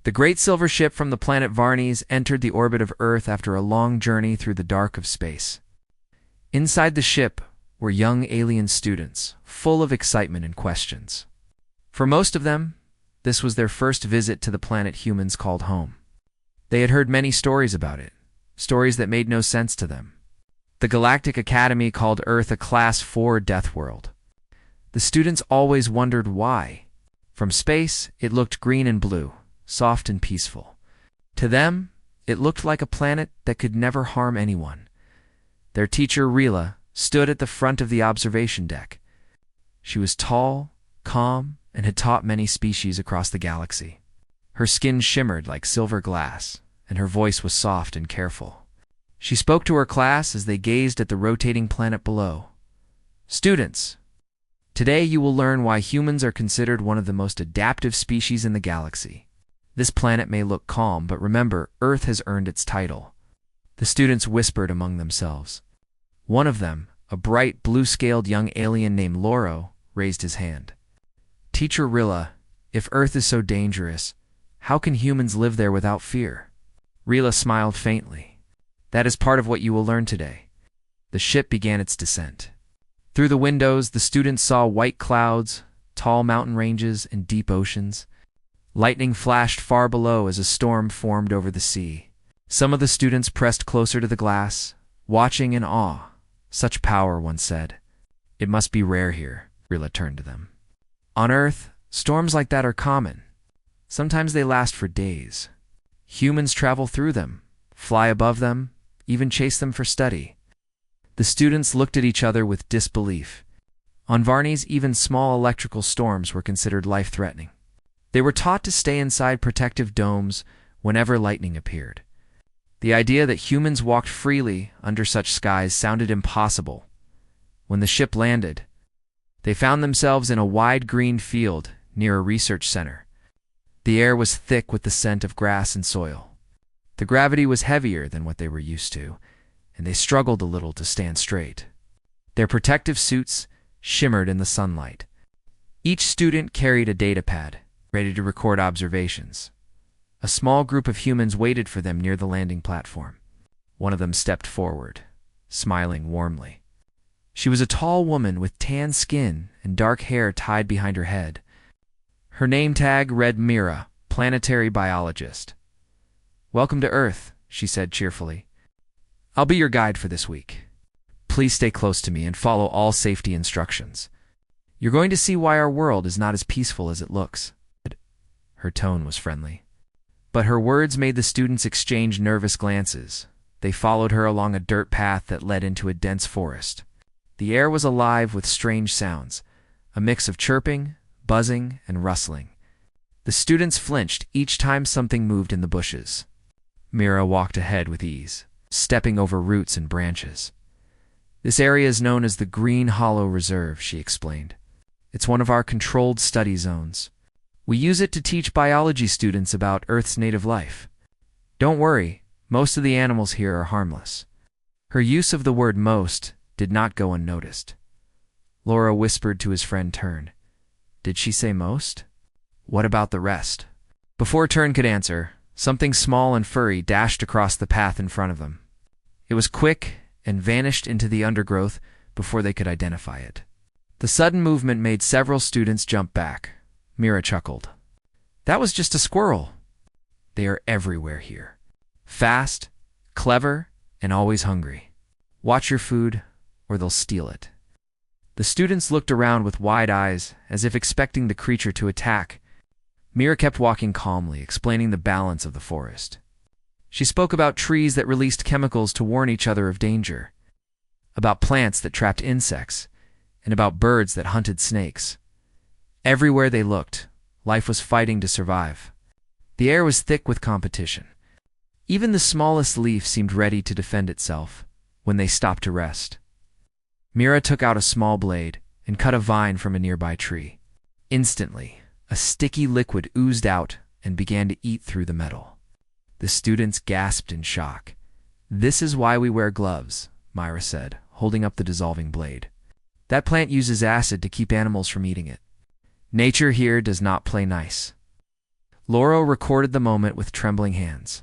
The great silver ship from the planet Varnes entered the orbit of Earth after a long journey through the dark of space. Inside the ship were young alien students, full of excitement and questions. For most of them, this was their first visit to the planet humans called home. They had heard many stories about it, stories that made no sense to them. The Galactic Academy called Earth a Class 4 death world. The students always wondered why. From space, it looked green and blue, soft and peaceful. To them, it looked like a planet that could never harm anyone. Their teacher, Rila, stood at the front of the observation deck. She was tall, calm, and had taught many species across the galaxy. Her skin shimmered like silver glass, and her voice was soft and careful. She spoke to her class as they gazed at the rotating planet below. "Students, today you will learn why humans are considered one of the most adaptive species in the galaxy. This planet may look calm, but remember, Earth has earned its title." The students whispered among themselves. One of them, a bright, blue-scaled young alien named Loro, raised his hand. "Teacher Rila, if Earth is so dangerous, how can humans live there without fear?" Rila smiled faintly. "That is part of what you will learn today." The ship began its descent. Through the windows, the students saw white clouds, tall mountain ranges, and deep oceans. Lightning flashed far below as a storm formed over the sea. Some of the students pressed closer to the glass, watching in awe. "Such power," one said. "It must be rare here." Rila turned to them. "On Earth, storms like that are common. Sometimes they last for days. Humans travel through them, fly above them, even chase them for study." The students looked at each other with disbelief. On Varnes, even small electrical storms were considered life-threatening. They were taught to stay inside protective domes whenever lightning appeared. The idea that humans walked freely under such skies sounded impossible. When the ship landed, they found themselves in a wide green field near a research center. The air was thick with the scent of grass and soil. The gravity was heavier than what they were used to, and they struggled a little to stand straight. Their protective suits shimmered in the sunlight. Each student carried a data pad, ready to record observations. A small group of humans waited for them near the landing platform. One of them stepped forward, smiling warmly. She was a tall woman with tan skin and dark hair tied behind her head. Her name tag read Mira, planetary biologist. "Welcome to Earth," she said cheerfully. "I'll be your guide for this week. Please stay close to me and follow all safety instructions. You're going to see why our world is not as peaceful as it looks." Her tone was friendly. But her words made the students exchange nervous glances. They followed her along a dirt path that led into a dense forest. The air was alive with strange sounds, a mix of chirping, buzzing, and rustling. The students flinched each time something moved in the bushes. Mira walked ahead with ease, stepping over roots and branches. "This area is known as the Green Hollow Reserve," she explained. "It's one of our controlled study zones. We use it to teach biology students about Earth's native life. Don't worry, most of the animals here are harmless." Her use of the word "most" did not go unnoticed. Laura whispered to his friend Tern. "Did she say most? What about the rest?" Before Tern could answer, something small and furry dashed across the path in front of them. It was quick and vanished into the undergrowth before they could identify it. The sudden movement made several students jump back. Mira chuckled. "That was just a squirrel." They are everywhere here. Fast, clever, and always hungry. Watch your food, or they'll steal it. The students looked around with wide eyes, as if expecting the creature to attack. Mira kept walking calmly, explaining the balance of the forest. She spoke about trees that released chemicals to warn each other of danger, about plants that trapped insects, and about birds that hunted snakes. Everywhere they looked, life was fighting to survive. The air was thick with competition. Even the smallest leaf seemed ready to defend itself when they stopped to rest. Mira took out a small blade and cut a vine from a nearby tree. Instantly, a sticky liquid oozed out and began to eat through the metal. The students gasped in shock. "This is why we wear gloves," Myra said, holding up the dissolving blade. "That plant uses acid to keep animals from eating it. Nature here does not play nice." Lauro recorded the moment with trembling hands.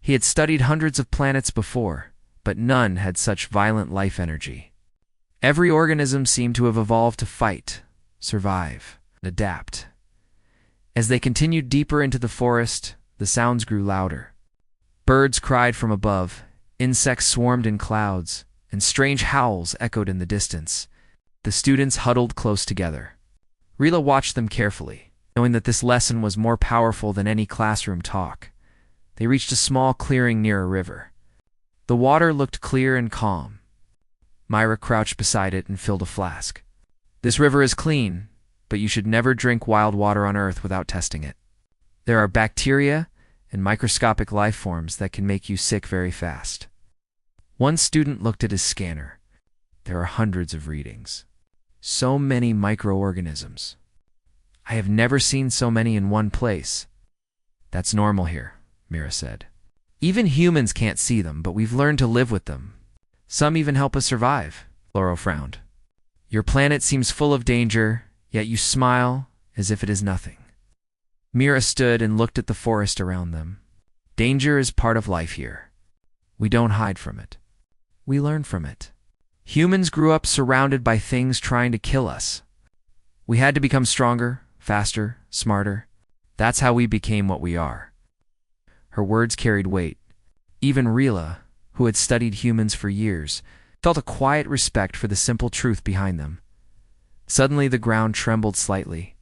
He had studied hundreds of planets before, but none had such violent life energy. Every organism seemed to have evolved to fight, survive, and adapt. As they continued deeper into the forest, the sounds grew louder. Birds cried from above, insects swarmed in clouds, and strange howls echoed in the distance. The students huddled close together. Rila watched them carefully, knowing that this lesson was more powerful than any classroom talk. They reached a small clearing near a river. The water looked clear and calm. Myra crouched beside it and filled a flask. "This river is clean, but you should never drink wild water on Earth without testing it. There are bacteria and microscopic life forms that can make you sick very fast." One student looked at his scanner. There are hundreds of readings. So many microorganisms. "I have never seen so many in one place." "That's normal here," Mira said. "Even humans can't see them, but we've learned to live with them. Some even help us survive." Lauro frowned. "Your planet seems full of danger, yet you smile as if it is nothing." Mira stood and looked at the forest around them. "Danger is part of life here. We don't hide from it. We learn from it. Humans grew up surrounded by things trying to kill us. We had to become stronger, faster, smarter. That's how we became what we are." Her words carried weight. Even Rila, who had studied humans for years, felt a quiet respect for the simple truth behind them. Suddenly the ground trembled slightly.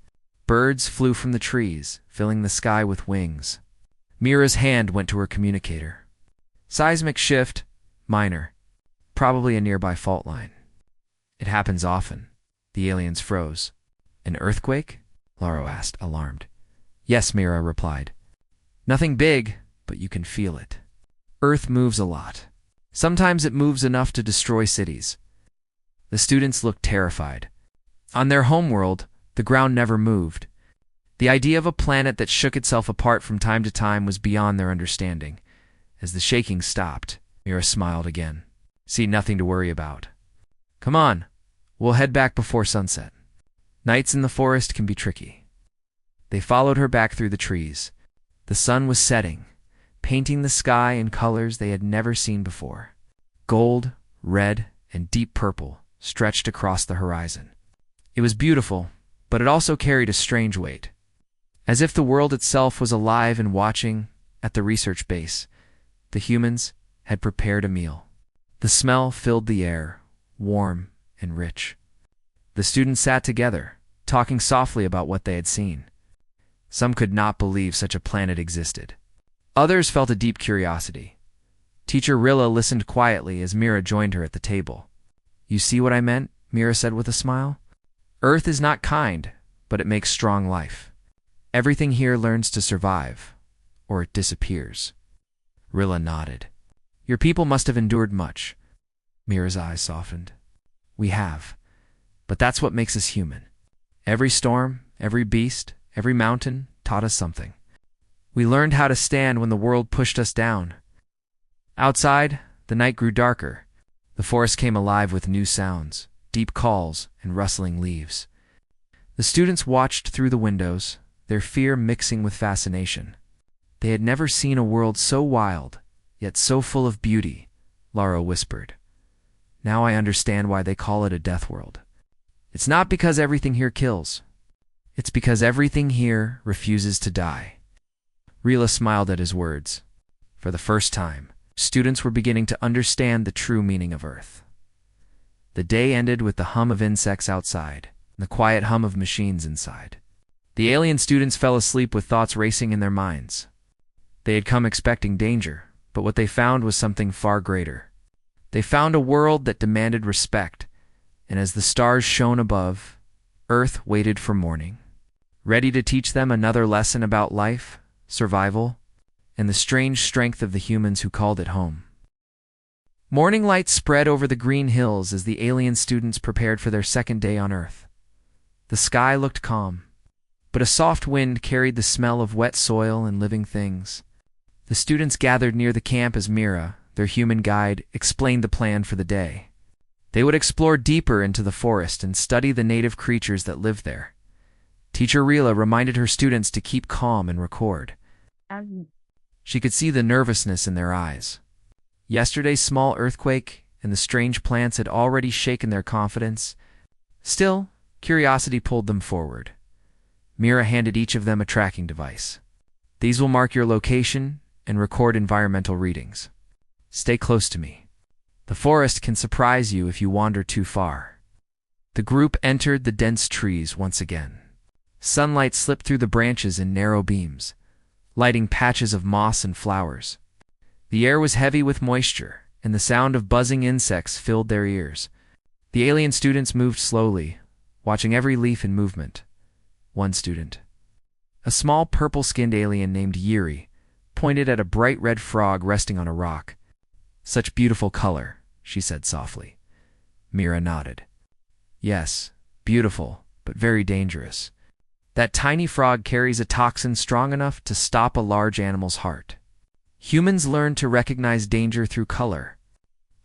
Birds flew from the trees, filling the sky with wings. Mira's hand went to her communicator. "Seismic shift, minor. Probably a nearby fault line." "It happens often." The aliens froze. "An earthquake?" Lauro asked, alarmed. "Yes," Mira replied. "Nothing big, but you can feel it. Earth moves a lot. Sometimes it moves enough to destroy cities." The students looked terrified. On their homeworld, the ground never moved. The idea of a planet that shook itself apart from time to time was beyond their understanding. As the shaking stopped, Mira smiled again. "See, nothing to worry about. Come on, we'll head back before sunset. Nights in the forest can be tricky." They followed her back through the trees. The sun was setting, painting the sky in colors they had never seen before. Gold, red, and deep purple stretched across the horizon. It was beautiful, but it also carried a strange weight. As if the world itself was alive and watching. At the research base, the humans had prepared a meal. The smell filled the air, warm and rich. The students sat together, talking softly about what they had seen. Some could not believe such a planet existed. Others felt a deep curiosity. Teacher Rilla listened quietly as Mira joined her at the table. "You see what I meant?" Mira said with a smile. "Earth is not kind, but it makes strong life. Everything here learns to survive, or it disappears." Rilla nodded. "Your people must have endured much." Mira's eyes softened. "We have, but that's what makes us human. Every storm, every beast, every mountain taught us something. We learned how to stand when the world pushed us down." Outside, the night grew darker. The forest came alive with new sounds, deep calls, and rustling leaves. The students watched through the windows, their fear mixing with fascination. They had never seen a world so wild, yet so full of beauty, Lauro whispered. "Now I understand why they call it a death world. It's not because everything here kills. It's because everything here refuses to die." Rila smiled at his words. For the first time, students were beginning to understand the true meaning of Earth. The day ended with the hum of insects outside and the quiet hum of machines inside. The alien students fell asleep with thoughts racing in their minds. They had come expecting danger, but what they found was something far greater. They found a world that demanded respect, and as the stars shone above, Earth waited for morning, ready to teach them another lesson about life, survival, and the strange strength of the humans who called it home. Morning light spread over the green hills as the alien students prepared for their second day on Earth. The sky looked calm, but a soft wind carried the smell of wet soil and living things. The students gathered near the camp as Mira, their human guide, explained the plan for the day. They would explore deeper into the forest and study the native creatures that lived there. Teacher Rila reminded her students to keep calm and record. She could see the nervousness in their eyes. Yesterday's small earthquake and the strange plants had already shaken their confidence. Still, curiosity pulled them forward. Mira handed each of them a tracking device. These will mark your location and record environmental readings. Stay close to me. The forest can surprise you if you wander too far. The group entered the dense trees once again. Sunlight slipped through the branches in narrow beams, lighting patches of moss and flowers. The air was heavy with moisture, and the sound of buzzing insects filled their ears. The alien students moved slowly, watching every leaf in movement. One student, a small purple-skinned alien named Yuri, pointed at a bright red frog resting on a rock. "Such beautiful color," she said softly. Mira nodded. "Yes, beautiful, but very dangerous. That tiny frog carries a toxin strong enough to stop a large animal's heart." Humans learn to recognize danger through color.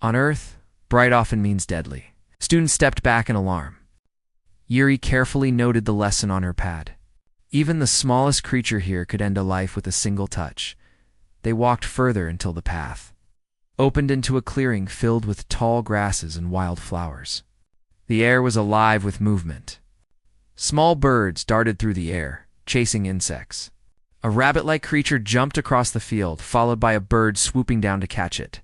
On Earth, bright often means deadly. Students stepped back in alarm. Yuri carefully noted the lesson on her pad. Even the smallest creature here could end a life with a single touch. They walked further until the path opened into a clearing filled with tall grasses and wild flowers. The air was alive with movement. Small birds darted through the air, chasing insects. A rabbit-like creature jumped across the field, followed by a bird swooping down to catch it.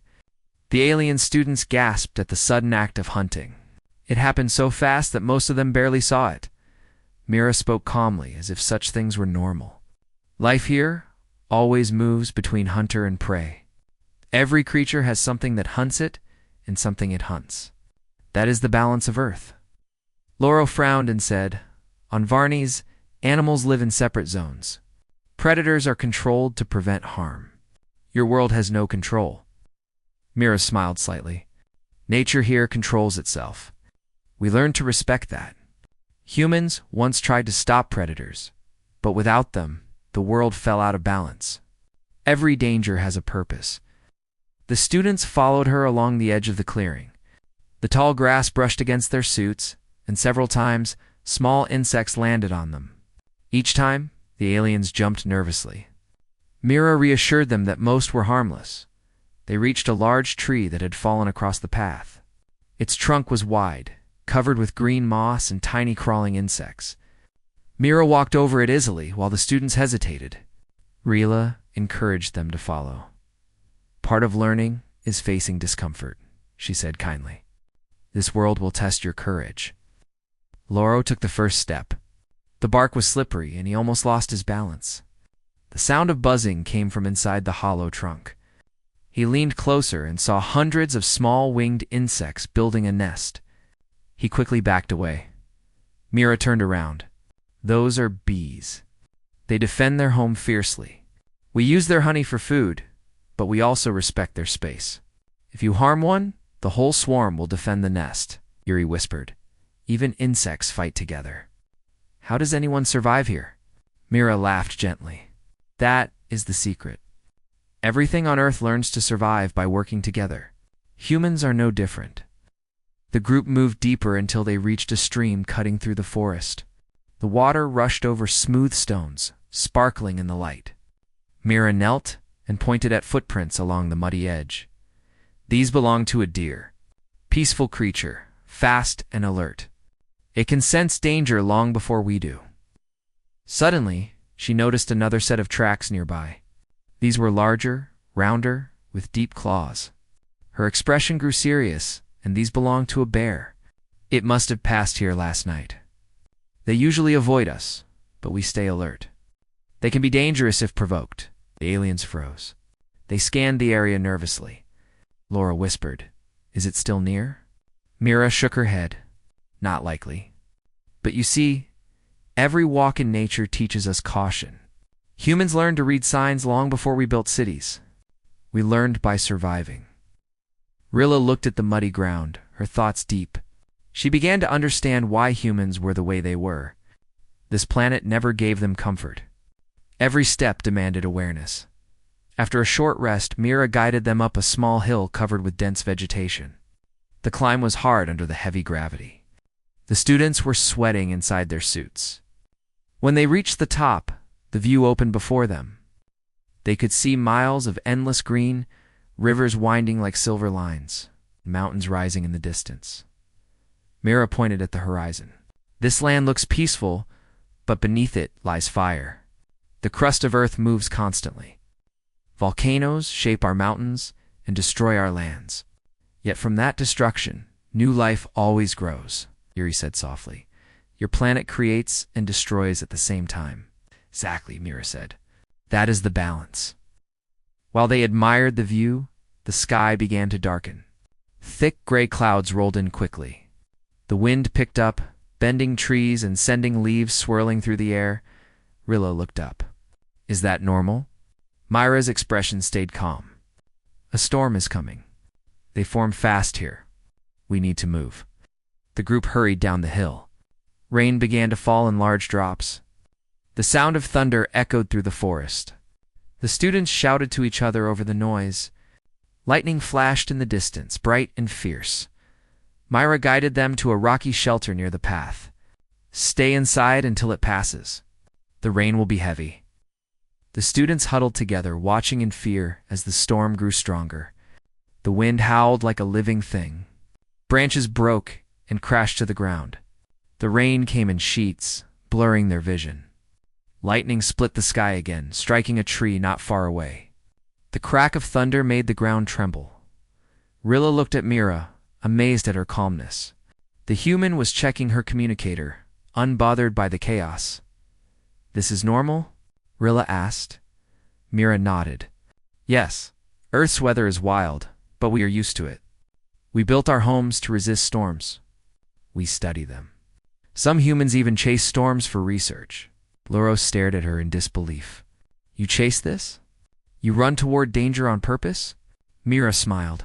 The alien students gasped at the sudden act of hunting. It happened so fast that most of them barely saw it. Mira spoke calmly, as if such things were normal. Life here always moves between hunter and prey. Every creature has something that hunts it and something it hunts. That is the balance of Earth. Loro frowned and said, "On Varnies, animals live in separate zones. Predators are controlled to prevent harm. Your world has no control." Mira smiled slightly. "Nature here controls itself. We learned to respect that. Humans once tried to stop predators, but without them, the world fell out of balance. Every danger has a purpose." The students followed her along the edge of the clearing. The tall grass brushed against their suits, and several times, small insects landed on them. Each time, the aliens jumped nervously. Mira reassured them that most were harmless. They reached a large tree that had fallen across the path. Its trunk was wide, covered with green moss and tiny crawling insects. Mira walked over it easily while the students hesitated. Rila encouraged them to follow. "Part of learning is facing discomfort," she said kindly. "This world will test your courage." Loro took the first step. The bark was slippery, and he almost lost his balance. The sound of buzzing came from inside the hollow trunk. He leaned closer and saw hundreds of small winged insects building a nest. He quickly backed away. Mira turned around. "Those are bees. They defend their home fiercely. We use their honey for food, but we also respect their space. If you harm one, the whole swarm will defend the nest," Yuri whispered. "Even insects fight together." "How does anyone survive here?" Mira laughed gently. "That is the secret. Everything on Earth learns to survive by working together. Humans are no different." The group moved deeper until they reached a stream cutting through the forest. The water rushed over smooth stones, sparkling in the light. Mira knelt and pointed at footprints along the muddy edge. These belonged to a deer. Peaceful creature, fast and alert. It can sense danger long before we do. Suddenly, she noticed another set of tracks nearby. These were larger, rounder, with deep claws. Her expression grew serious, and these belonged to a bear. It must have passed here last night. They usually avoid us, but we stay alert. They can be dangerous if provoked. The aliens froze. They scanned the area nervously. Laura whispered, "Is it still near?" Mira shook her head. "Not likely. But you see, every walk in nature teaches us caution. Humans learned to read signs long before we built cities. We learned by surviving." Rilla looked at the muddy ground, her thoughts deep. She began to understand why humans were the way they were. This planet never gave them comfort. Every step demanded awareness. After a short rest, Mira guided them up a small hill covered with dense vegetation. The climb was hard under the heavy gravity. The students were sweating inside their suits. When they reached the top, the view opened before them. They could see miles of endless green, rivers winding like silver lines, mountains rising in the distance. Mira pointed at the horizon. This land looks peaceful, but beneath it lies fire. The crust of Earth moves constantly. Volcanoes shape our mountains and destroy our lands. Yet from that destruction, new life always grows, Yuri said softly. Your planet creates and destroys at the same time. Exactly, Mira said. That is the balance. While they admired the view, the sky began to darken. Thick gray clouds rolled in quickly. The wind picked up, bending trees and sending leaves swirling through the air. Rilla looked up. Is that normal? Myra's expression stayed calm. A storm is coming. They form fast here. We need to move. The group hurried down the hill. Rain began to fall in large drops. The sound of thunder echoed through the forest. The students shouted to each other over the noise. Lightning flashed in the distance, bright and fierce. Myra guided them to a rocky shelter near the path. Stay inside until it passes. The rain will be heavy. The students huddled together, watching in fear as the storm grew stronger. The wind howled like a living thing. Branches broke and crashed to the ground. The rain came in sheets, blurring their vision. Lightning split the sky again, striking a tree not far away. The crack of thunder made the ground tremble. Rilla looked at Mira, amazed at her calmness. The human was checking her communicator, unbothered by the chaos. This is normal? Rilla asked. Mira nodded. Yes, Earth's weather is wild, but we are used to it. We built our homes to resist storms. We study them. Some humans even chase storms for research. Loro stared at her in disbelief. You chase this? You run toward danger on purpose? Mira smiled.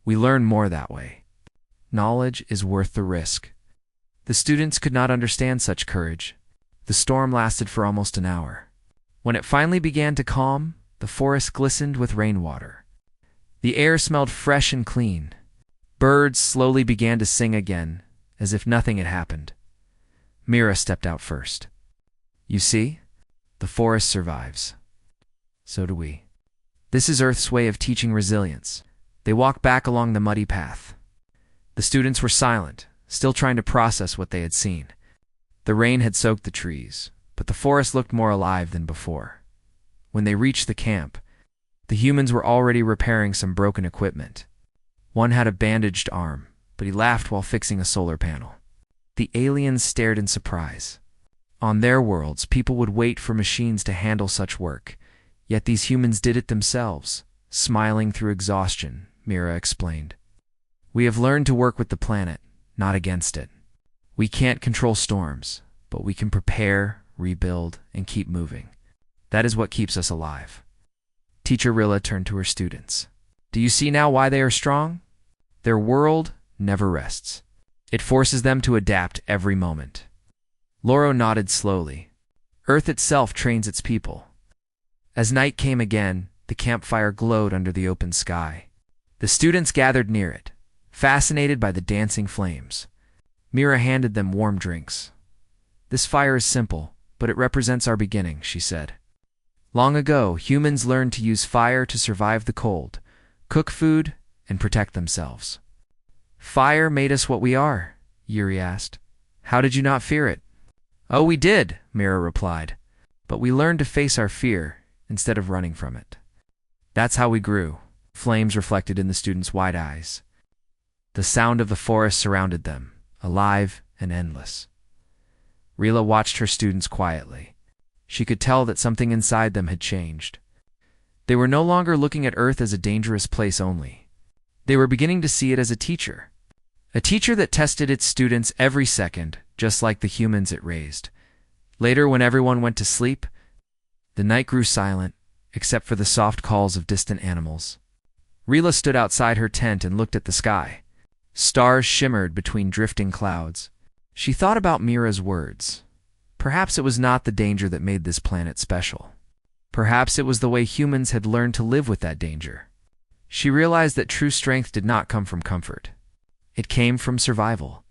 We learn more that way. Knowledge is worth the risk. The students could not understand such courage. The storm lasted for almost an hour. When it finally began to calm, the forest glistened with rainwater. The air smelled fresh and clean. Birds slowly began to sing again, as if nothing had happened. Mira stepped out first. You see? The forest survives. So do we. This is Earth's way of teaching resilience. They walked back along the muddy path. The students were silent, still trying to process what they had seen. The rain had soaked the trees, but the forest looked more alive than before. When they reached the camp, the humans were already repairing some broken equipment. One had a bandaged arm, but he laughed while fixing a solar panel. The aliens stared in surprise. On their worlds, people would wait for machines to handle such work, yet these humans did it themselves, smiling through exhaustion, Mira explained. We have learned to work with the planet, not against it. We can't control storms, but we can prepare, rebuild, and keep moving. That is what keeps us alive. Teacher Rilla turned to her students. Do you see now why they are strong? Their world never rests. It forces them to adapt every moment. Loro nodded slowly. Earth itself trains its people. As night came again, the campfire glowed under the open sky. The students gathered near it, fascinated by the dancing flames. Mira handed them warm drinks. This fire is simple, but it represents our beginning, she said. Long ago, humans learned to use fire to survive the cold, cook food, and protect themselves. Fire made us what we are, Yuri asked. How did you not fear it? Oh, we did, Mira replied. But we learned to face our fear instead of running from it. That's how we grew, flames reflected in the students' wide eyes. The sound of the forest surrounded them, alive and endless. Rilla watched her students quietly. She could tell that something inside them had changed. They were no longer looking at Earth as a dangerous place only. They were beginning to see it as a teacher that tested its students every second, just like the humans it raised. Later, when everyone went to sleep, the night grew silent, except for the soft calls of distant animals. Rilla stood outside her tent and looked at the sky. Stars shimmered between drifting clouds. She thought about Mira's words. Perhaps it was not the danger that made this planet special. Perhaps it was the way humans had learned to live with that danger. She realized that true strength did not come from comfort. It came from survival.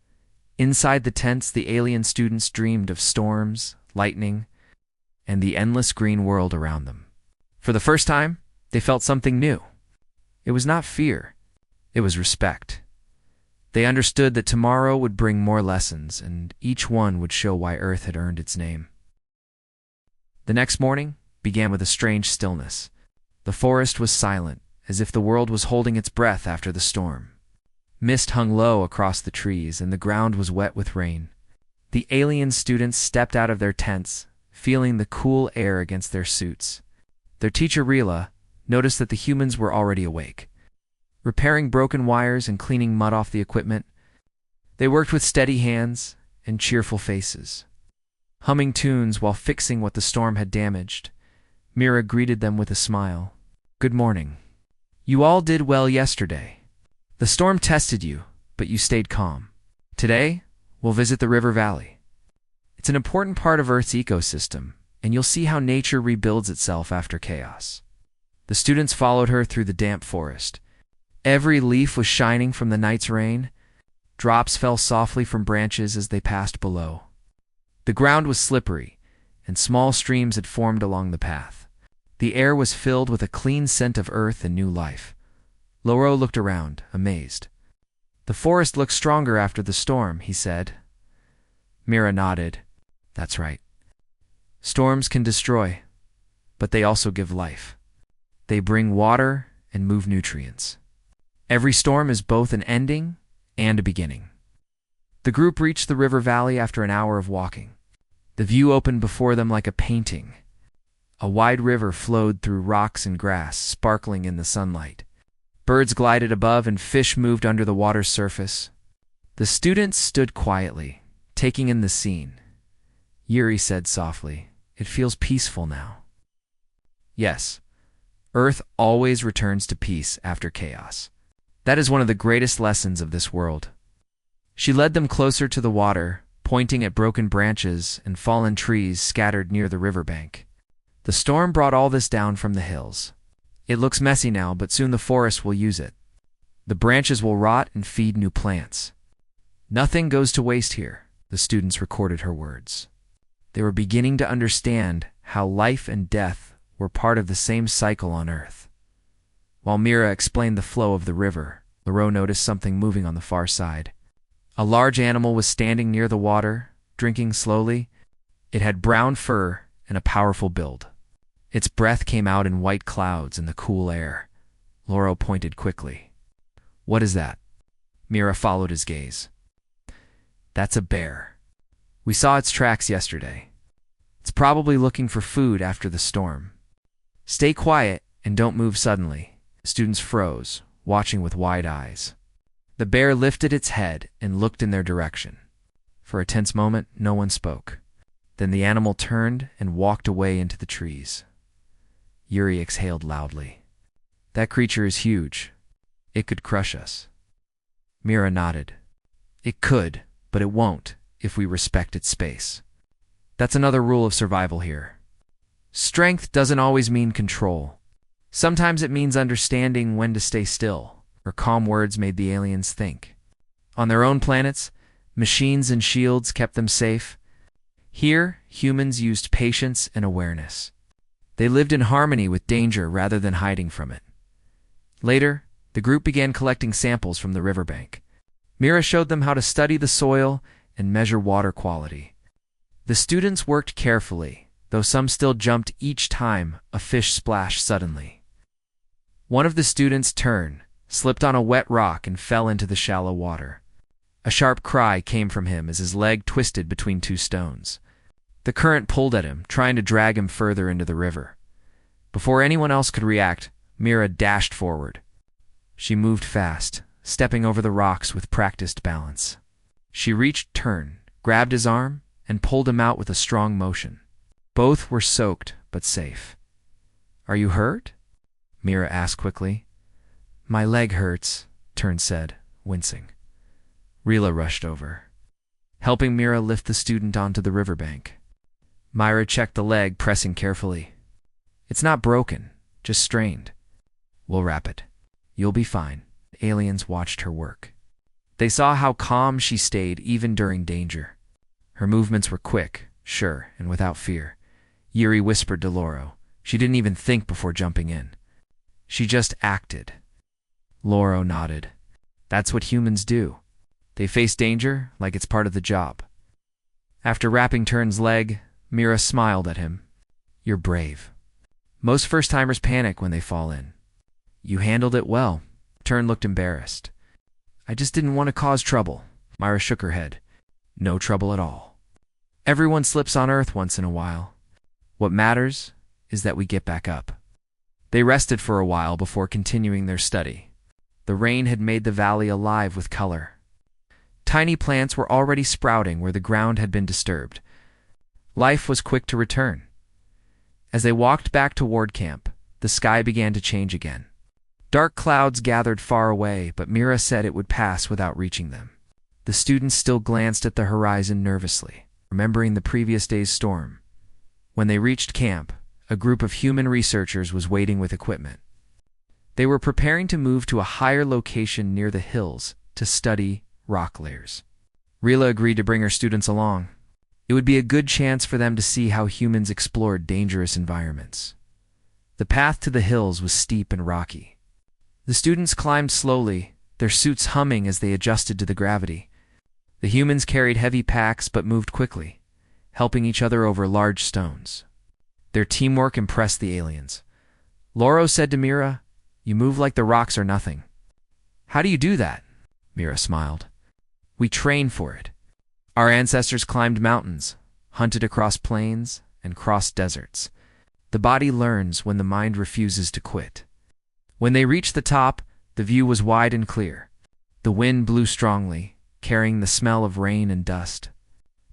Inside the tents, the alien students dreamed of storms, lightning, and the endless green world around them. For the first time, they felt something new. It was not fear, it was respect. They understood that tomorrow would bring more lessons, and each one would show why Earth had earned its name. The next morning began with a strange stillness. The forest was silent, as if the world was holding its breath after the storm. Mist hung low across the trees, and the ground was wet with rain. The alien students stepped out of their tents, feeling the cool air against their suits. Their teacher, Rila, noticed that the humans were already awake. Repairing broken wires and cleaning mud off the equipment, they worked with steady hands and cheerful faces. Humming tunes while fixing what the storm had damaged, Mira greeted them with a smile. "Good morning. You all did well yesterday. The storm tested you, but you stayed calm. Today, we'll visit the river valley. It's an important part of Earth's ecosystem, and you'll see how nature rebuilds itself after chaos." The students followed her through the damp forest. Every leaf was shining from the night's rain. Drops fell softly from branches as they passed below. The ground was slippery, and small streams had formed along the path. The air was filled with a clean scent of earth and new life. Loro looked around, amazed. "The forest looks stronger after the storm," he said. Mira nodded. "That's right. Storms can destroy, but they also give life. They bring water and move nutrients. Every storm is both an ending and a beginning." The group reached the river valley after an hour of walking. The view opened before them like a painting. A wide river flowed through rocks and grass, sparkling in the sunlight. Birds glided above and fish moved under the water's surface. The students stood quietly, taking in the scene. Yuri said softly, "It feels peaceful now." Yes, Earth always returns to peace after chaos. That is one of the greatest lessons of this world. She led them closer to the water, pointing at broken branches and fallen trees scattered near the riverbank. The storm brought all this down from the hills. It looks messy now, but soon the forest will use it. The branches will rot and feed new plants. Nothing goes to waste here, the students recorded her words. They were beginning to understand how life and death were part of the same cycle on Earth. While Mira explained the flow of the river, Loro noticed something moving on the far side. A large animal was standing near the water, drinking slowly. It had brown fur and a powerful build. Its breath came out in white clouds in the cool air. Loro pointed quickly. "What is that?" Mira followed his gaze. "That's a bear. We saw its tracks yesterday. It's probably looking for food after the storm. Stay quiet and don't move suddenly." Students froze, watching with wide eyes. The bear lifted its head and looked in their direction. For a tense moment, no one spoke. Then the animal turned and walked away into the trees. Yuri exhaled loudly. "That creature is huge. It could crush us." Mira nodded. "It could, but it won't if we respect its space. That's another rule of survival here. Strength doesn't always mean control. Sometimes it means understanding when to stay still." Her calm words made the aliens think. On their own planets, machines and shields kept them safe. Here, humans used patience and awareness. They lived in harmony with danger rather than hiding from it. Later, the group began collecting samples from the riverbank. Mira showed them how to study the soil and measure water quality. The students worked carefully, though some still jumped each time a fish splashed suddenly. One of the students turned, slipped on a wet rock, and fell into the shallow water. A sharp cry came from him as his leg twisted between two stones. The current pulled at him, trying to drag him further into the river. Before anyone else could react, Mira dashed forward. She moved fast, stepping over the rocks with practiced balance. She reached Turn, grabbed his arm, and pulled him out with a strong motion. Both were soaked, but safe. "Are you hurt?" Mira asked quickly. "My leg hurts," Turn said, wincing. Rila rushed over, helping Mira lift the student onto the riverbank. Myra checked the leg, pressing carefully. "It's not broken, just strained. We'll wrap it. You'll be fine." The aliens watched her work. They saw how calm she stayed even during danger. Her movements were quick, Sure, and without fear, Yuri whispered to Loro. She didn't even think before jumping in. She just acted. Loro nodded. That's what humans do. They face danger like it's part of the job. After wrapping Turn's leg, Mira smiled at him. You're brave. Most first-timers panic when they fall in. You handled it well. Turn looked embarrassed. I just didn't want to cause trouble. Mira shook her head. No trouble at all. Everyone slips on Earth once in a while. What matters is that we get back up. They rested for a while before continuing their study. The rain had made the valley alive with color. Tiny plants were already sprouting where the ground had been disturbed. Life was quick to return. As they walked back toward camp, the sky began to change again. Dark clouds gathered far away, but Mira said it would pass without reaching them. The students still glanced at the horizon nervously, remembering the previous day's storm. When they reached camp, a group of human researchers was waiting with equipment. They were preparing to move to a higher location near the hills to study rock layers. Rila agreed to bring her students along. It would be a good chance for them to see how humans explored dangerous environments. The path to the hills was steep and rocky. The students climbed slowly, their suits humming as they adjusted to the gravity. The humans carried heavy packs but moved quickly, helping each other over large stones. Their teamwork impressed the aliens. Loro said to Mira, "You move like the rocks are nothing." "How do you do that?" Mira smiled. "We train for it. Our ancestors climbed mountains, hunted across plains, and crossed deserts. The body learns when the mind refuses to quit." When they reached the top, the view was wide and clear. The wind blew strongly, carrying the smell of rain and dust.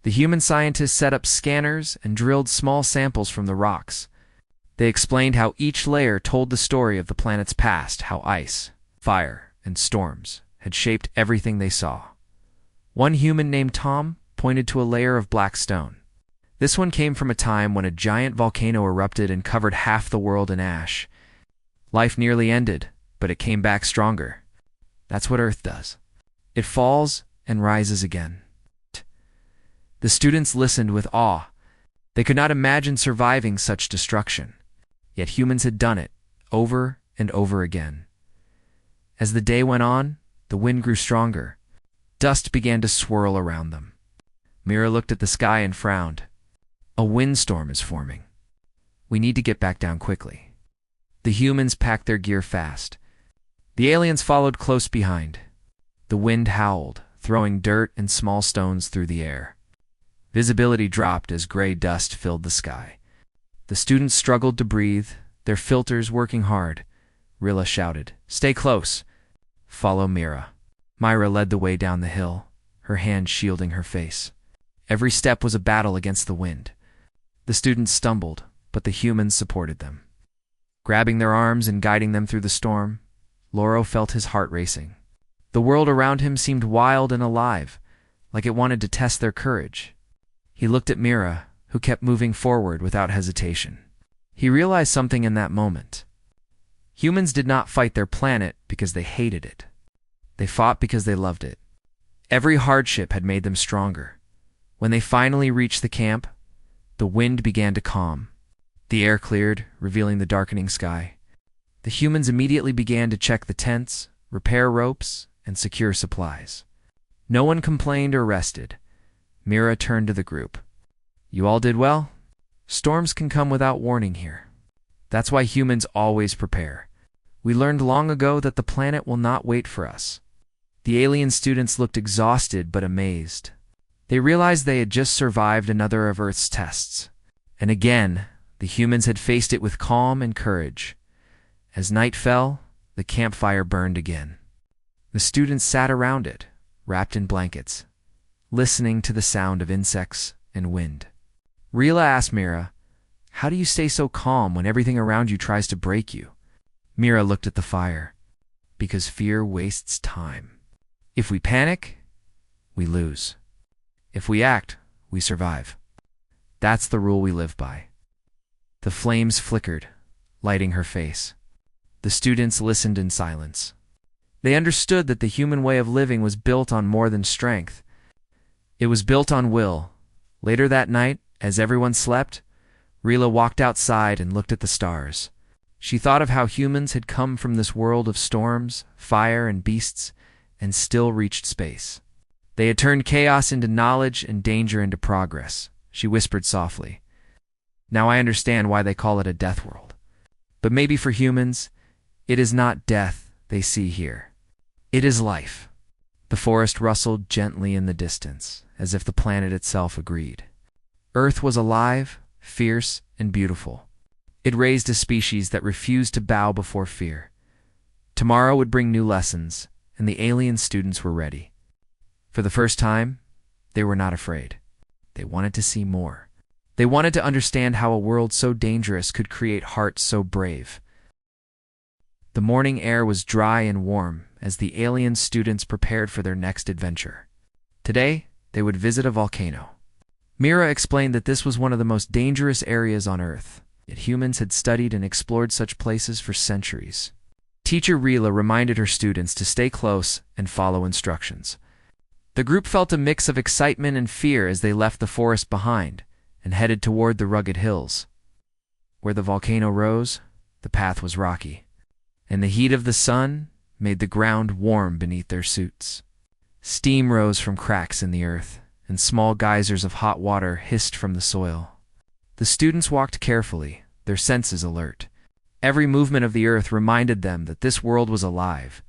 The human scientists set up scanners and drilled small samples from the rocks. They explained how each layer told the story of the planet's past, how ice, fire, and storms had shaped everything they saw. One human named Tom pointed to a layer of black stone. This one came from a time when a giant volcano erupted and covered half the world in ash. Life nearly ended, but it came back stronger. That's what Earth does. It falls and rises again. The students listened with awe. They could not imagine surviving such destruction. Yet humans had done it, over and over again. As the day went on, the wind grew stronger. Dust began to swirl around them. Mira looked at the sky and frowned. A windstorm is forming. We need to get back down quickly. The humans packed their gear fast. The aliens followed close behind. The wind howled, throwing dirt and small stones through the air. Visibility dropped as gray dust filled the sky. The students struggled to breathe, their filters working hard. Rilla shouted, "Stay close. Follow Mira." Myra led the way down the hill, her hand shielding her face. Every step was a battle against the wind. The students stumbled, but the humans supported them. Grabbing their arms and guiding them through the storm, Loro felt his heart racing. The world around him seemed wild and alive, like it wanted to test their courage. He looked at Mira, who kept moving forward without hesitation. He realized something in that moment. Humans did not fight their planet because they hated it. They fought because they loved it. Every hardship had made them stronger. When they finally reached the camp, the wind began to calm. The air cleared, revealing the darkening sky. The humans immediately began to check the tents, repair ropes, and secure supplies. No one complained or rested. Mira turned to the group. "You all did well? Storms can come without warning here. That's why humans always prepare. We learned long ago that the planet will not wait for us." The alien students looked exhausted but amazed. They realized they had just survived another of Earth's tests. And again, the humans had faced it with calm and courage. As night fell, the campfire burned again. The students sat around it, wrapped in blankets, listening to the sound of insects and wind. Rila asked Mira, "How do you stay so calm when everything around you tries to break you?" Mira looked at the fire. "Because fear wastes time. If we panic, we lose. If we act, we survive. That's the rule we live by." The flames flickered, lighting her face. The students listened in silence. They understood that the human way of living was built on more than strength. It was built on will. Later that night, As everyone slept, Rila walked outside and looked at the stars. She thought of how humans had come from this world of storms, fire, and beasts, and still reached space. They had turned chaos into knowledge and danger into progress. She whispered softly. Now I understand why they call it a death world. But maybe for humans, it is not death they see here. It is life. The forest rustled gently in the distance, as if the planet itself agreed. Earth was alive, fierce, and beautiful. It raised a species that refused to bow before fear. Tomorrow would bring new lessons, and the alien students were ready. For the first time, they were not afraid. They wanted to see more. They wanted to understand how a world so dangerous could create hearts so brave. The morning air was dry and warm as the alien students prepared for their next adventure. Today, they would visit a volcano. Mira explained that this was one of the most dangerous areas on Earth, yet humans had studied and explored such places for centuries. Teacher Rila reminded her students to stay close and follow instructions. The group felt a mix of excitement and fear as they left the forest behind and headed toward the rugged hills. Where the volcano rose, the path was rocky, and the heat of the sun made the ground warm beneath their suits. Steam rose from cracks in the earth, and small geysers of hot water hissed from the soil. The students walked carefully, their senses alert. Every movement of the earth reminded them that this world was alive.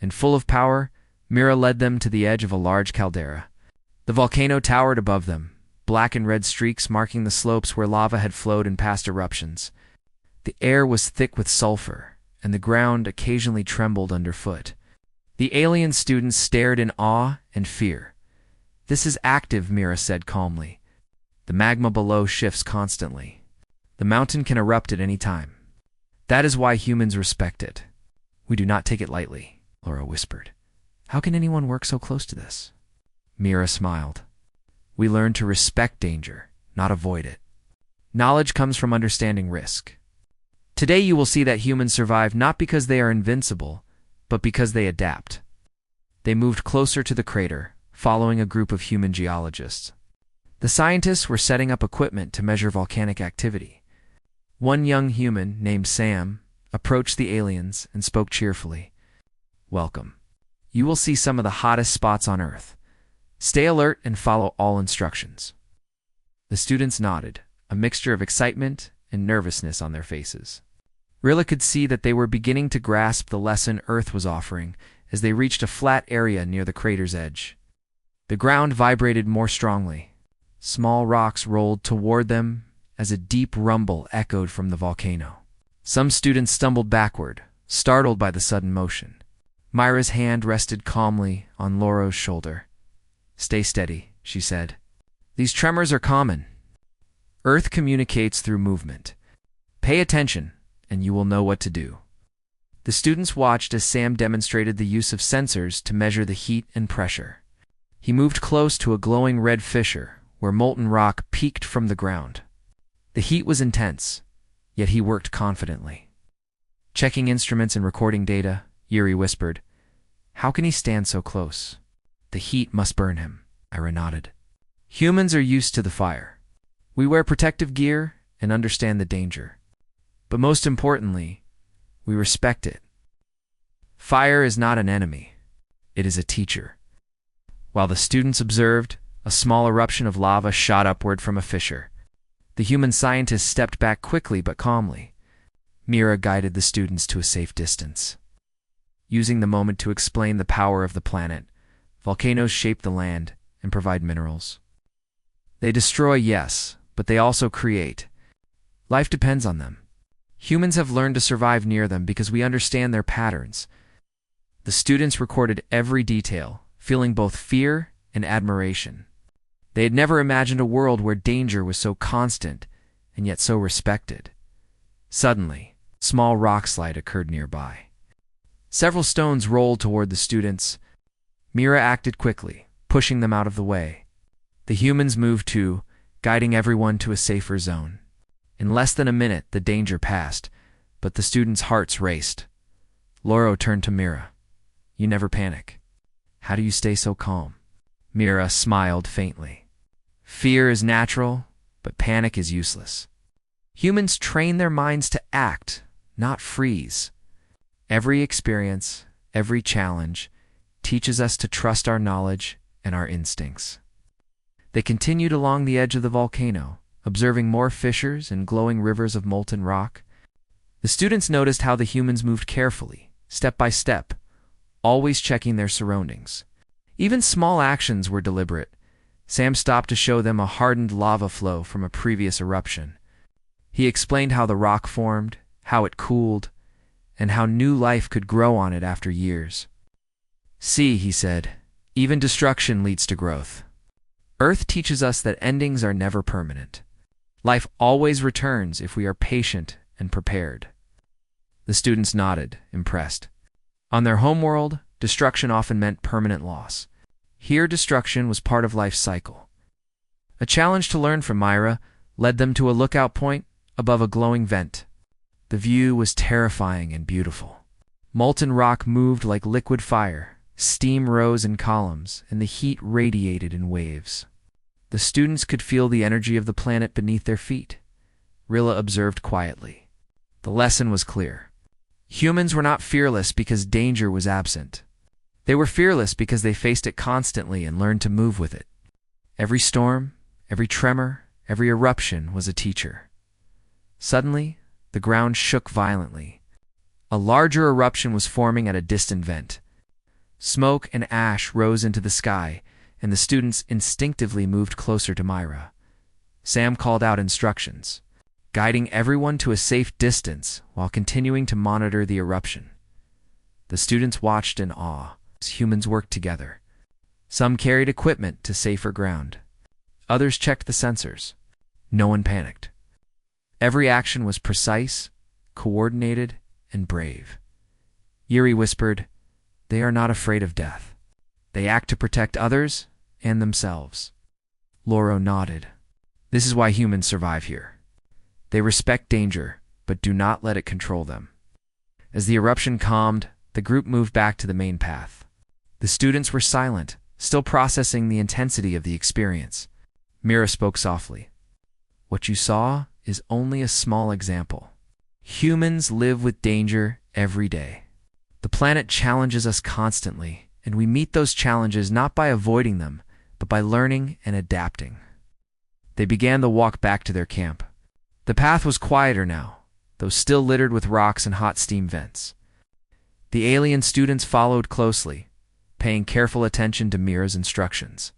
And full of power, Mira led them to the edge of a large caldera. The volcano towered above them, black and red streaks marking the slopes where lava had flowed in past eruptions. The air was thick with sulfur, and the ground occasionally trembled underfoot. The alien students stared in awe and fear. "This is active," Mira said calmly. "The magma below shifts constantly. The mountain can erupt at any time. That is why humans respect it. We do not take it lightly," Laura whispered. "How can anyone work so close to this?" Mira smiled. "We learn to respect danger, not avoid it. Knowledge comes from understanding risk. Today you will see that humans survive not because they are invincible, but because they adapt." They moved closer to the crater, following a group of human geologists. The scientists were setting up equipment to measure volcanic activity. One young human, named Sam, approached the aliens and spoke cheerfully. "Welcome. You will see some of the hottest spots on Earth. Stay alert and follow all instructions." The students nodded, a mixture of excitement and nervousness on their faces. Rilla could see that they were beginning to grasp the lesson Earth was offering as they reached a flat area near the crater's edge. The ground vibrated more strongly. Small rocks rolled toward them as a deep rumble echoed from the volcano. Some students stumbled backward, startled by the sudden motion. Myra's hand rested calmly on Laura's shoulder. "Stay steady," she said. "These tremors are common. Earth communicates through movement. Pay attention, and you will know what to do." The students watched as Sam demonstrated the use of sensors to measure the heat and pressure. He moved close to a glowing red fissure where molten rock peeked from the ground. The heat was intense, yet he worked confidently. Checking instruments and recording data, Yuri whispered, "How can he stand so close?" "The heat must burn him," Ira nodded. "Humans are used to the fire. We wear protective gear and understand the danger. But most importantly, we respect it. Fire is not an enemy. It is a teacher." While the students observed, a small eruption of lava shot upward from a fissure. The human scientists stepped back quickly but calmly. Mira guided the students to a safe distance. Using the moment to explain the power of the planet, volcanoes shape the land and provide minerals. They destroy, yes, but they also create. Life depends on them. Humans have learned to survive near them because we understand their patterns. The students recorded every detail, feeling both fear and admiration. They had never imagined a world where danger was so constant and yet so respected. Suddenly, a small rock slide occurred nearby. Several stones rolled toward the students. Mira acted quickly, pushing them out of the way. The humans moved too, guiding everyone to a safer zone. In less than a minute, the danger passed, but the students' hearts raced. Laura turned to Mira. "You never panic. How do you stay so calm?" Mira smiled faintly. "Fear is natural, but panic is useless. Humans train their minds to act, not freeze. Every experience, every challenge, teaches us to trust our knowledge and our instincts. They continued along the edge of the volcano, observing more fissures and glowing rivers of molten rock. The students noticed how the humans moved carefully, step by step, always checking their surroundings. Even small actions were deliberate. Sam stopped to show them a hardened lava flow from a previous eruption. He explained how the rock formed, how it cooled, and how new life could grow on it after years. "See," he said, "even destruction leads to growth. Earth teaches us that endings are never permanent. Life always returns if we are patient and prepared." The students nodded, impressed. On their homeworld, destruction often meant permanent loss. Here, destruction was part of life's cycle. A challenge to learn from Myra led them to a lookout point above a glowing vent. The view was terrifying and beautiful. Molten rock moved like liquid fire, steam rose in columns, and the heat radiated in waves. The students could feel the energy of the planet beneath their feet. Rilla observed quietly. The lesson was clear. Humans were not fearless because danger was absent. They were fearless because they faced it constantly and learned to move with it. Every storm, every tremor, every eruption was a teacher. Suddenly, the ground shook violently. A larger eruption was forming at a distant vent. Smoke and ash rose into the sky, and the students instinctively moved closer to Myra. Sam called out instructions, guiding everyone to a safe distance while continuing to monitor the eruption. The students watched in awe as humans worked together. Some carried equipment to safer ground. Others checked the sensors. No one panicked. Every action was precise, coordinated, and brave. Yuri whispered, "They are not afraid of death. They act to protect others and themselves." Loro nodded. "This is why humans survive here. They respect danger, but do not let it control them." As the eruption calmed, the group moved back to the main path. The students were silent, still processing the intensity of the experience. Mira spoke softly. "What you saw is only a small example. Humans live with danger every day. The planet challenges us constantly, and we meet those challenges not by avoiding them, but by learning and adapting." They began the walk back to their camp. The path was quieter now, though still littered with rocks and hot steam vents. The alien students followed closely, paying careful attention to Mira's instructions.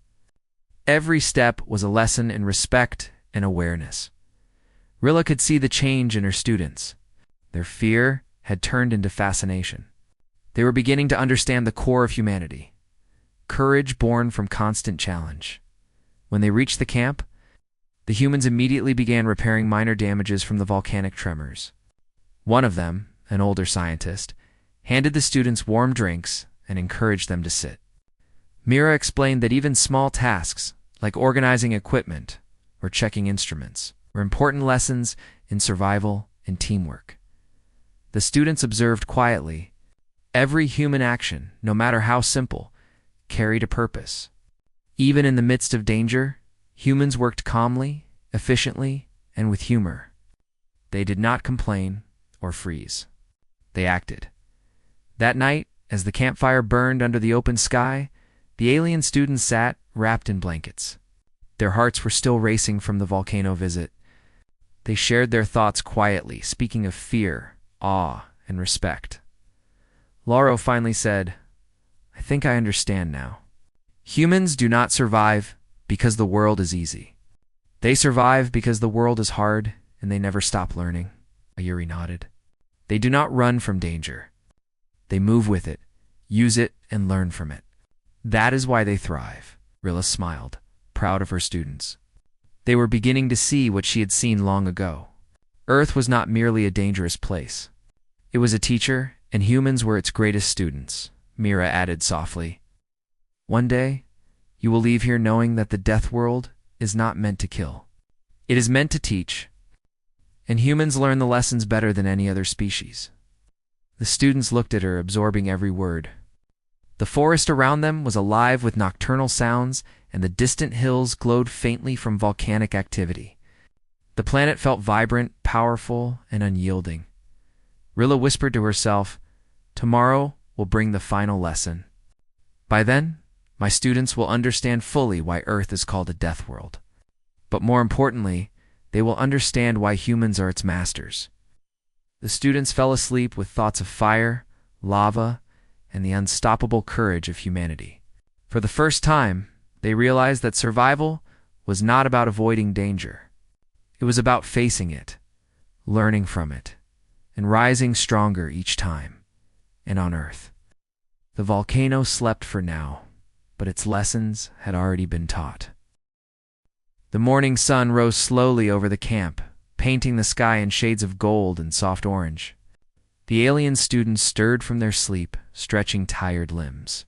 Every step was a lesson in respect and awareness. Rilla could see the change in her students. Their fear had turned into fascination. They were beginning to understand the core of humanity, courage born from constant challenge. When they reached the camp, the humans immediately began repairing minor damages from the volcanic tremors. One of them, an older scientist, handed the students warm drinks and encouraged them to sit. Mira explained that even small tasks, like organizing equipment or checking instruments, were important lessons in survival and teamwork. The students observed quietly. Every human action, no matter how simple, carried a purpose. Even in the midst of danger, humans worked calmly, efficiently, and with humor. They did not complain or freeze. They acted. That night, as the campfire burned under the open sky, the alien students sat wrapped in blankets. Their hearts were still racing from the volcano visit. They shared their thoughts quietly, speaking of fear, awe, and respect. Lauro finally said, "I think I understand now. Humans do not survive because the world is easy. They survive because the world is hard and they never stop learning." Ayuri nodded. "They do not run from danger. They move with it, use it, and learn from it. That is why they thrive." Rilla smiled, proud of her students. They were beginning to see what she had seen long ago. Earth was not merely a dangerous place. It was a teacher, and humans were its greatest students, Mira added softly. "One day, you will leave here knowing that the death world is not meant to kill. It is meant to teach, and humans learn the lessons better than any other species." The students looked at her, absorbing every word. The forest around them was alive with nocturnal sounds, and the distant hills glowed faintly from volcanic activity. The planet felt vibrant, powerful, and unyielding. Rilla whispered to herself, "Tomorrow will bring the final lesson. By then, my students will understand fully why Earth is called a death world. But more importantly, they will understand why humans are its masters." The students fell asleep with thoughts of fire, lava, and the unstoppable courage of humanity. For the first time, they realized that survival was not about avoiding danger. It was about facing it, learning from it, and rising stronger each time. And on Earth, the volcano slept for now, but its lessons had already been taught. The morning sun rose slowly over the camp, painting the sky in shades of gold and soft orange. The alien students stirred from their sleep, stretching tired limbs.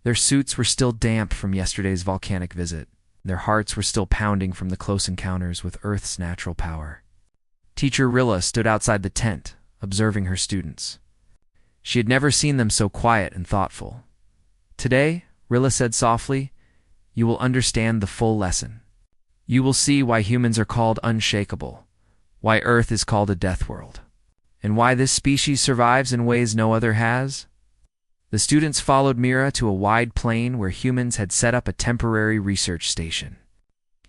Their suits were still damp from yesterday's volcanic visit. Their hearts were still pounding from the close encounters with Earth's natural power. Teacher Rilla stood outside the tent, observing her students. She had never seen them so quiet and thoughtful. "Today," Rilla said softly, "you will understand the full lesson. You will see why humans are called unshakable, why Earth is called a death world, and why this species survives in ways no other has." The students followed Mira to a wide plain where humans had set up a temporary research station.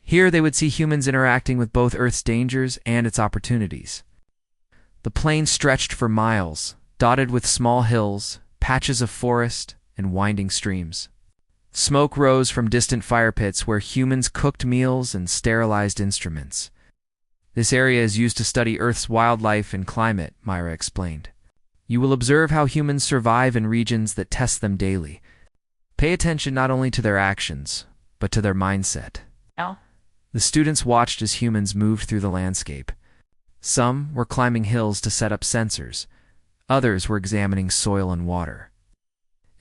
Here they would see humans interacting with both Earth's dangers and its opportunities. The plain stretched for miles, dotted with small hills, patches of forest, and winding streams. Smoke rose from distant fire pits where humans cooked meals and sterilized instruments. "This area is used to study Earth's wildlife and climate," Myra explained. "You will observe how humans survive in regions that test them daily. Pay attention not only to their actions, but to their mindset." Oh. The students watched as humans moved through the landscape. Some were climbing hills to set up sensors. Others were examining soil and water.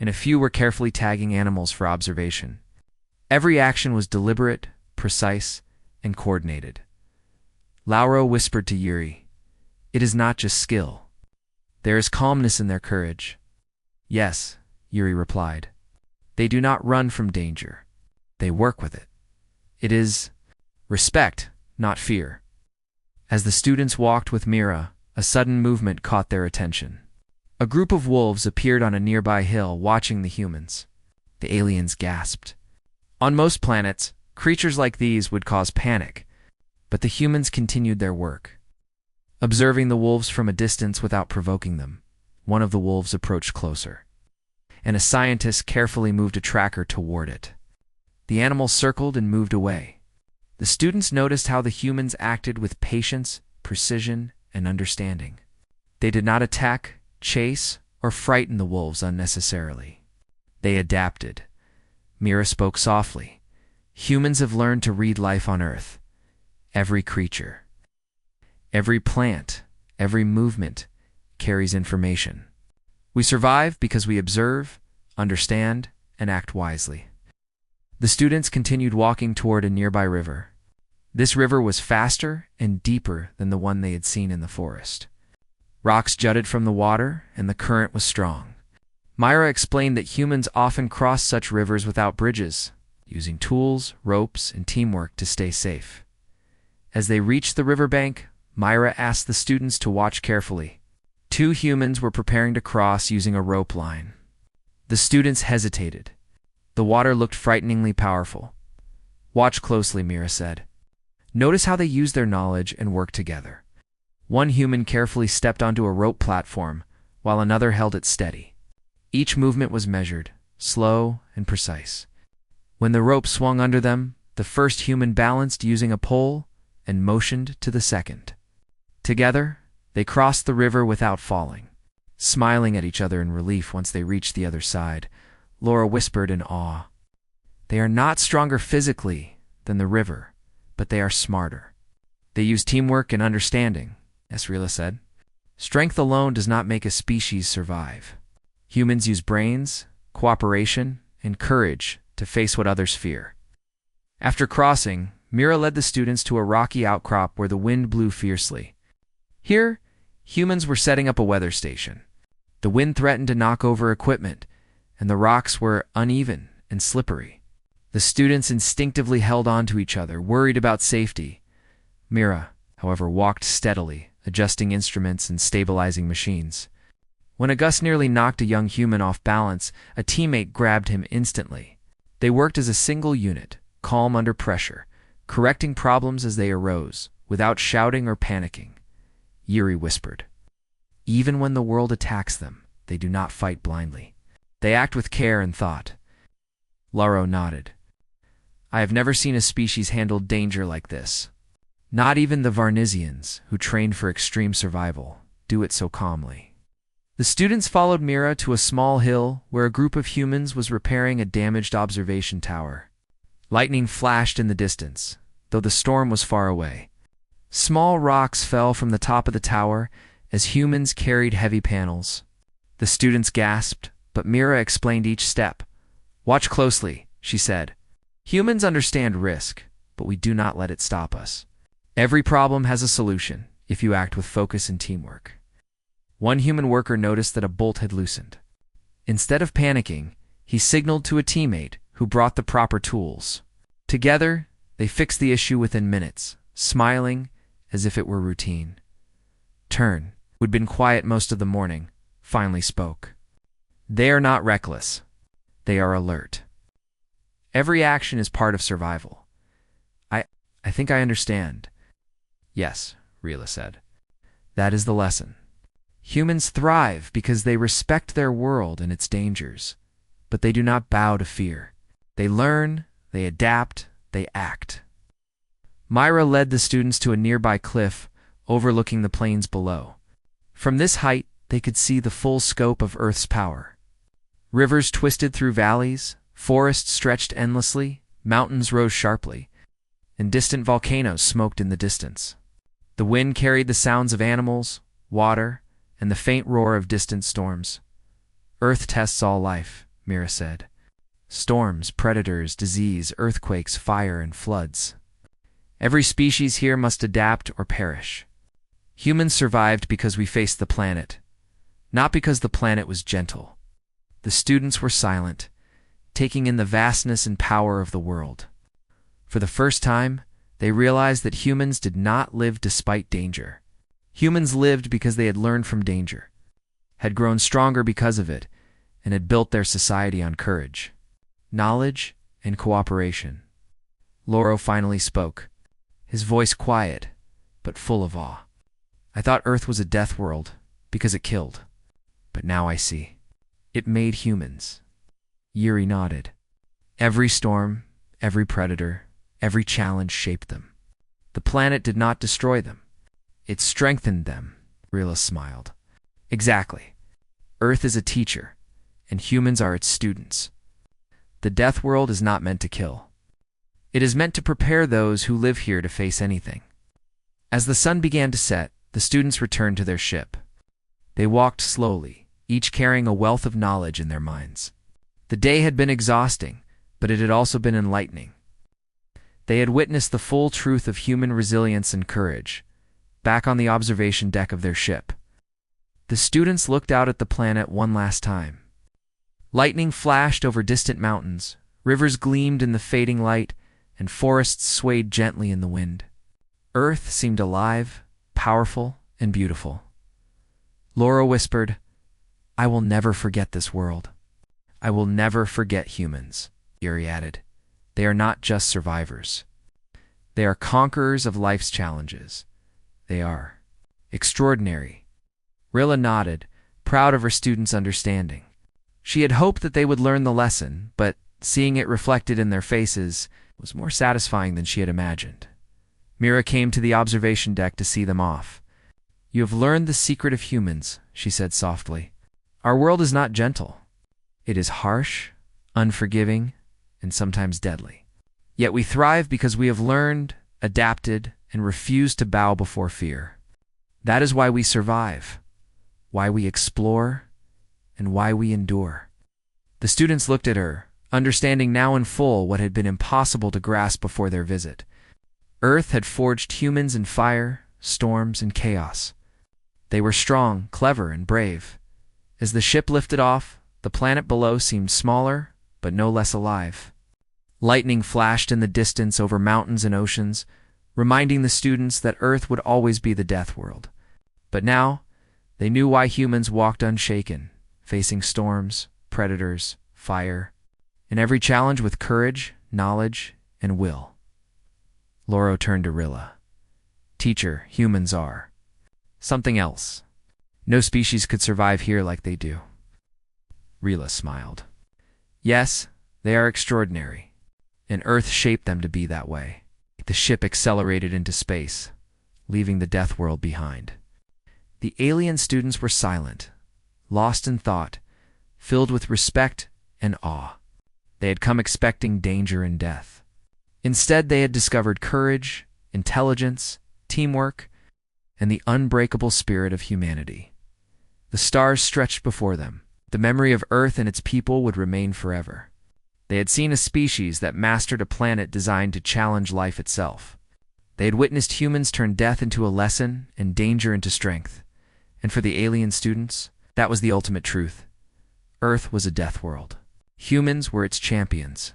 And a few were carefully tagging animals for observation. Every action was deliberate, precise, and coordinated. Lauro whispered to Yuri, "It is not just skill. There is calmness in their courage." "Yes," Yuri replied. "They do not run from danger. They work with it. It is respect, not fear." As the students walked with Mira, a sudden movement caught their attention. A group of wolves appeared on a nearby hill, watching the humans. The aliens gasped. On most planets, creatures like these would cause panic, but the humans continued their work. Observing the wolves from a distance without provoking them, one of the wolves approached closer, and a scientist carefully moved a tracker toward it. The animal circled and moved away. The students noticed how the humans acted with patience, precision, and understanding. They did not attack, chase, or frighten the wolves unnecessarily. They adapted. Mira spoke softly. "Humans have learned to read life on Earth. Every creature, every plant, every movement carries information. We survive because we observe, understand, and act wisely." The students continued walking toward a nearby river. This river was faster and deeper than the one they had seen in the forest. Rocks jutted from the water, and the current was strong. Myra explained that humans often cross such rivers without bridges, using tools, ropes, and teamwork to stay safe. As they reached the riverbank, Myra asked the students to watch carefully. 2 humans were preparing to cross using a rope line. The students hesitated. The water looked frighteningly powerful. "Watch closely," Mira said. "Notice how they use their knowledge and work together." One human carefully stepped onto a rope platform, while another held it steady. Each movement was measured, slow and precise. When the rope swung under them, the first human balanced using a pole and motioned to the second. Together, they crossed the river without falling, smiling at each other in relief once they reached the other side. Laura whispered in awe, "They are not stronger physically than the river, but they are smarter. They use teamwork and understanding," Esrila said. "Strength alone does not make a species survive. Humans use brains, cooperation, and courage to face what others fear." After crossing, Mira led the students to a rocky outcrop where the wind blew fiercely. Here, humans were setting up a weather station. The wind threatened to knock over equipment, and the rocks were uneven and slippery. The students instinctively held on to each other, worried about safety. Mira, however, walked steadily, adjusting instruments and stabilizing machines. When a gust nearly knocked a young human off balance, a teammate grabbed him instantly. They worked as a single unit, calm under pressure, correcting problems as they arose, without shouting or panicking. Yuri whispered, "Even when the world attacks them, they do not fight blindly. They act with care and thought." Laro nodded. "I have never seen a species handle danger like this. Not even the Varnisians, who trained for extreme survival, do it so calmly." The students followed Mira to a small hill where a group of humans was repairing a damaged observation tower. Lightning flashed in the distance, though the storm was far away. Small rocks fell from the top of the tower as humans carried heavy panels. The students gasped, but Mira explained each step. "Watch closely," she said. "Humans understand risk, but we do not let it stop us. Every problem has a solution if you act with focus and teamwork." One human worker noticed that a bolt had loosened. Instead of panicking, he signaled to a teammate who brought the proper tools. Together, they fixed the issue within minutes, smiling as if it were routine. Turn, who had been quiet most of the morning, finally spoke. "They are not reckless. They are alert. Every action is part of survival." I think I understand." "Yes," Rila said. "That is the lesson. Humans thrive because they respect their world and its dangers, but they do not bow to fear. They learn, they adapt, they act." Myra led the students to a nearby cliff overlooking the plains below. From this height, they could see the full scope of Earth's power. Rivers twisted through valleys, forests stretched endlessly, mountains rose sharply, and distant volcanoes smoked in the distance. The wind carried the sounds of animals, water, and the faint roar of distant storms. "Earth tests all life," Mira said. "Storms, predators, disease, earthquakes, fire, and floods. Every species here must adapt or perish. Humans survived because we faced the planet, not because the planet was gentle." The students were silent, taking in the vastness and power of the world. For the first time, they realized that humans did not live despite danger. Humans lived because they had learned from danger, had grown stronger because of it, and had built their society on courage, knowledge, and cooperation. Loro finally spoke, his voice quiet, but full of awe. "I thought Earth was a death world because it killed, but now I see. It made humans." Yuri nodded. "Every storm, every predator, every challenge shaped them. The planet did not destroy them. It strengthened them," Rila smiled. "Exactly. Earth is a teacher, and humans are its students. The death world is not meant to kill. It is meant to prepare those who live here to face anything." As the sun began to set, the students returned to their ship. They walked slowly, each carrying a wealth of knowledge in their minds. The day had been exhausting, but it had also been enlightening. They had witnessed the full truth of human resilience and courage, back on the observation deck of their ship. The students looked out at the planet one last time. Lightning flashed over distant mountains, rivers gleamed in the fading light, and forests swayed gently in the wind. Earth seemed alive, powerful, and beautiful. Laura whispered, "I will never forget this world. I will never forget humans," Yuri added. "They are not just survivors. They are conquerors of life's challenges. They are extraordinary." Rilla nodded, proud of her students' understanding. She had hoped that they would learn the lesson, but seeing it reflected in their faces was more satisfying than she had imagined. Mira came to the observation deck to see them off. "You have learned the secret of humans," she said softly. "Our world is not gentle. It is harsh, unforgiving, and sometimes deadly. Yet we thrive because we have learned, adapted, and refused to bow before fear. That is why we survive, why we explore, and why we endure." The students looked at her, understanding now in full what had been impossible to grasp before their visit. Earth had forged humans in fire, storms, and chaos. They were strong, clever, and brave. As the ship lifted off, the planet below seemed smaller, but no less alive. Lightning flashed in the distance over mountains and oceans, reminding the students that Earth would always be the death world. But now, they knew why humans walked unshaken, facing storms, predators, fire, and every challenge with courage, knowledge, and will. Loro turned to Rilla. "Teacher, humans are something else. No species could survive here like they do." Rilla smiled. "Yes, they are extraordinary, and Earth shaped them to be that way." The ship accelerated into space, leaving the death world behind. The alien students were silent, lost in thought, filled with respect and awe. They had come expecting danger and death. Instead, they had discovered courage, intelligence, teamwork, and the unbreakable spirit of humanity. The stars stretched before them. The memory of Earth and its people would remain forever. They had seen a species that mastered a planet designed to challenge life itself. They had witnessed humans turn death into a lesson and danger into strength. And for the alien students, that was the ultimate truth. Earth was a death world. Humans were its champions,